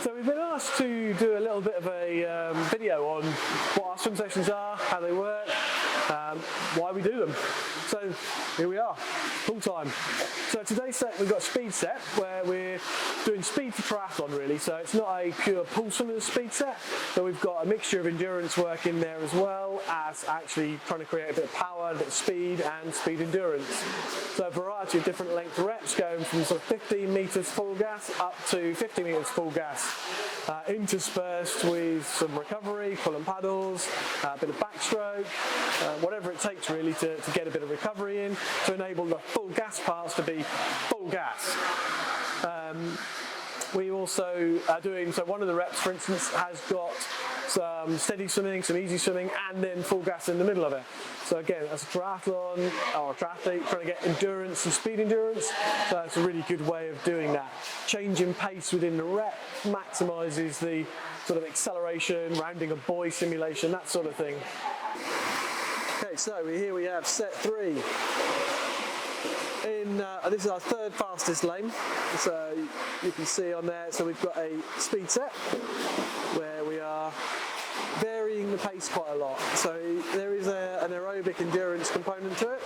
So we've been asked to do a little bit of a video on what our swim sessions are, how they work, why we do them. So here we are, full time. So today's set, we've got a speed set where we're doing speed for triathlon really. So it's not a pure pool swimmer's speed set, but we've got a mixture of endurance work in there as well as actually trying to create a bit of power, a bit of speed and speed endurance. So a variety of different length reps going from sort of 15 meters full gas up to 50 meters full gas, interspersed with some recovery, pull and paddles, a bit of backstroke, whatever it takes really to get a bit of recovery in to enable the full gas parts to be full gas. We also are doing, so one of the reps for instance has got some steady swimming, some easy swimming and then full gas in the middle of it. So again, as a triathlon or a triathlete trying to get endurance and speed endurance, so it's a really good way of doing that. Changing pace within the rep maximises the sort of acceleration, rounding a buoy simulation, that sort of thing. Okay, so here we have set 3. This is our third fastest lane, so you can see on there, so we've got a speed set where we are varying the pace quite a lot. So there is an aerobic endurance component to it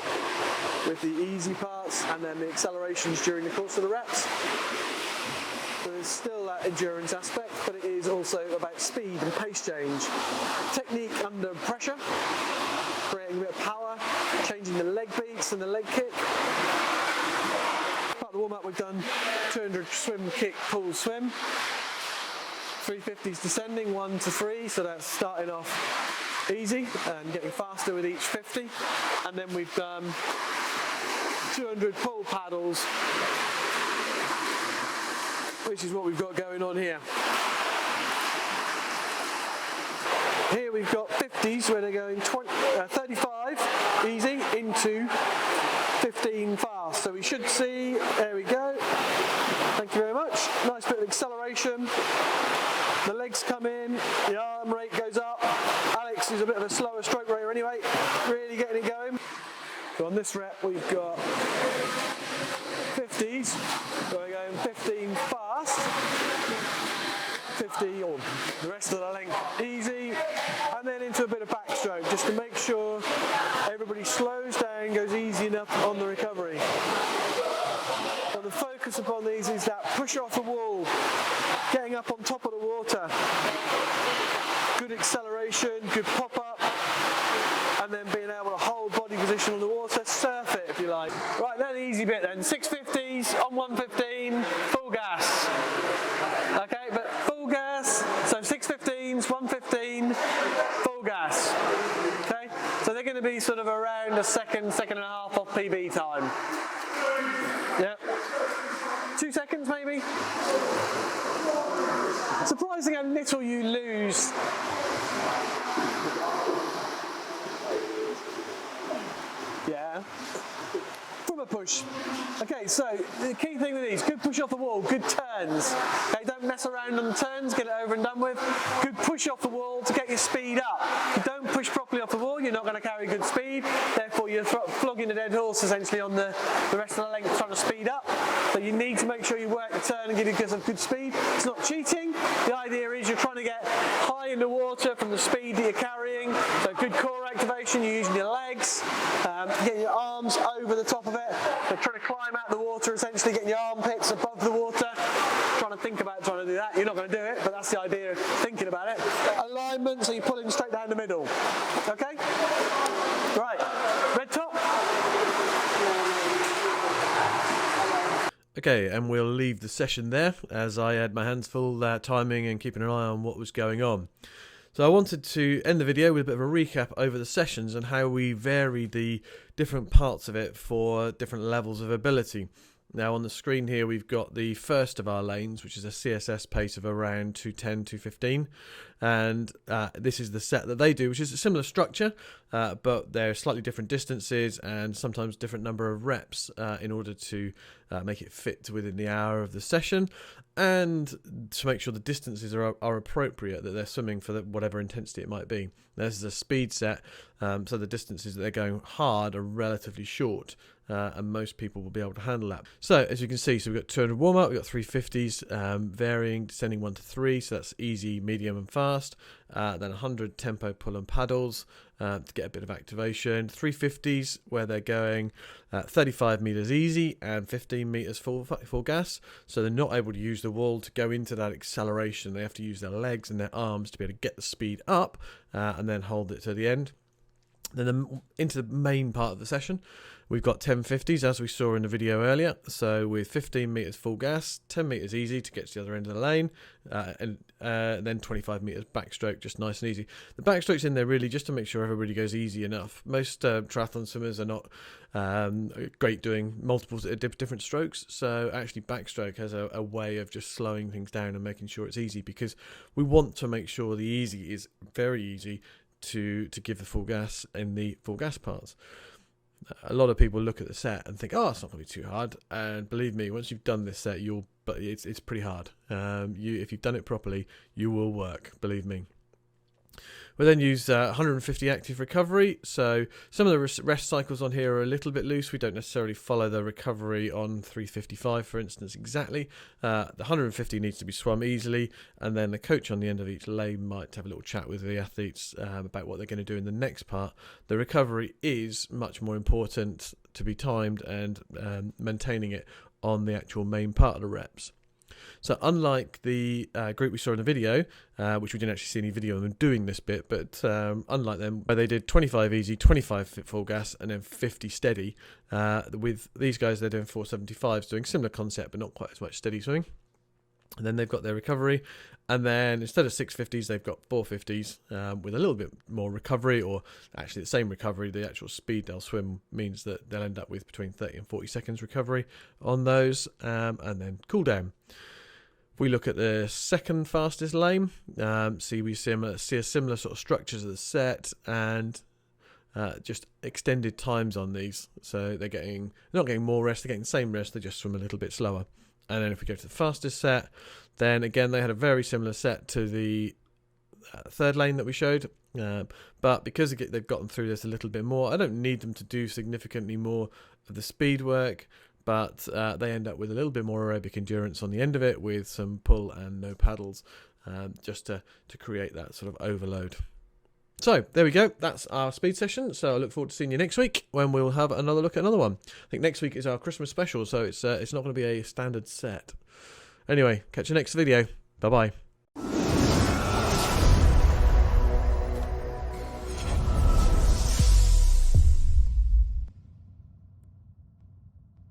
with the easy parts and then the accelerations during the course of the reps. So there's still that endurance aspect, but it is also about speed and pace change. Technique under pressure, creating a bit of power, changing the leg beats and the leg kick. Part of the warm-up we've done 200 swim, kick, pull, swim. 350s descending, 1 to 3, so that's starting off easy and getting faster with each 50. And then we've done 200 pull paddles, which is what we've got going on here. Here we've got 50s where they're going 35 easy into 15 fast. So we should see, there we go. Thank you very much. Nice bit of acceleration. The legs come in, the arm rate goes up. Alex is a bit of a slower stroke rater anyway, really getting it going. So on this rep we've got 50s, so we're going 15 fast, 50 on the rest of the length easy, and then into a bit of backstroke just to make sure everybody slows down, goes easy enough on the recovery. So the focus upon these is that push off the wall, getting up on top of the water, good acceleration, good pop up, and then being able to hold body position on the water, surf it if you like. Right, then the easy bit then, 650s on 115, full gas. Okay, but full gas, so 615s, 115, full gas. Okay, so they're going to be sort of around a second and a half off PB time. Yep. 2 seconds maybe. Surprising how little you lose. Yeah. From a push. Okay, so the key thing with these, good push off the wall, good turns. Okay, don't mess around on the turns, get it over and done with. Good push off the wall to get your speed up. If you don't push properly off the wall, you're not going to carry good speed. Therefore, you're flogging a dead horse essentially on the rest of the length trying to speed up. So you need to make sure you work the turn and give yourself good speed. It's not cheating. The idea is you're trying to get high in the water from the speed that you're carrying. So good core activation, you're using your legs, getting your arms over the top of it. So trying to climb out the water, essentially getting your armpits above the water. Trying to think about trying to do that. You're not going to do it, but that's the idea of thinking about it. Alignment, so you're pulling straight down the middle. Okay? Right, red top. Okay, and we'll leave the session there as I had my hands full timing and keeping an eye on what was going on. So I wanted to end the video with a bit of a recap over the sessions and how we vary the different parts of it for different levels of ability. Now on the screen here we've got the first of our lanes, which is a CSS pace of around 210, 215, and this is the set that they do, which is a similar structure, but they're slightly different distances and sometimes different number of reps in order to make it fit within the hour of the session, and to make sure the distances are appropriate, that they're swimming for whatever intensity it might be. This is a speed set, so the distances that they're going hard are relatively short, and most people will be able to handle that. So as you can see, so we've got 200 warm up, we've got 350s, varying, descending 1 to 3, so that's easy, medium and fast. Then 100 tempo pull and paddles to get a bit of activation. 350s where they're going 35 meters easy and 15 meters full gas, so they're not able to use the wall to go into that acceleration. They have to use their legs and their arms to be able to get the speed up and then hold it to the end. Then into the main part of the session, we've got 1050s as we saw in the video earlier. So with 15 meters full gas, 10 meters easy to get to the other end of the lane, and then 25 meters backstroke, just nice and easy. The backstroke's in there really just to make sure everybody goes easy enough. Most triathlon swimmers are not great doing multiple different strokes, so actually backstroke has a way of just slowing things down and making sure it's easy, because we want to make sure the easy is very easy to give the full gas in the full gas parts. A lot of people look at the set and think, oh, it's not going to be too hard, and believe me, once you've done this set, but it's pretty hard. If you've done it properly, you will work, believe me. We then use 150 active recovery. So some of the rest cycles on here are a little bit loose. We don't necessarily follow the recovery on 355, for instance, exactly. The 150 needs to be swum easily, and then the coach on the end of each lane might have a little chat with the athletes about what they're going to do in the next part. The recovery is much more important to be timed and maintaining it on the actual main part of the reps. So unlike the group we saw in the video, which we didn't actually see any video of them doing this bit, but unlike them, where they did 25 easy, 25 full gas, and then 50 steady, with these guys they're doing 475s, doing similar concept but not quite as much steady swimming. And then they've got their recovery, and then instead of 650s they've got 450s with a little bit more recovery, or actually the same recovery. The actual speed they'll swim means that they'll end up with between 30 and 40 seconds recovery on those, and then cool down. If we look at the second fastest lane, see a similar sort of structures of the set, and just extended times on these. So they're not getting more rest, they're getting the same rest, they just swim a little bit slower. And then if we go to the fastest set, then again they had a very similar set to the third lane that we showed, but because they've gotten through this a little bit more, I don't need them to do significantly more of the speed work, but they end up with a little bit more aerobic endurance on the end of it, with some pull and no paddles, just to create that sort of overload. So there we go, that's our speed session. So I look forward to seeing you next week when we'll have another look at another one. I think next week is our Christmas special, so it's not going to be a standard set. Anyway, catch you next video. Bye bye.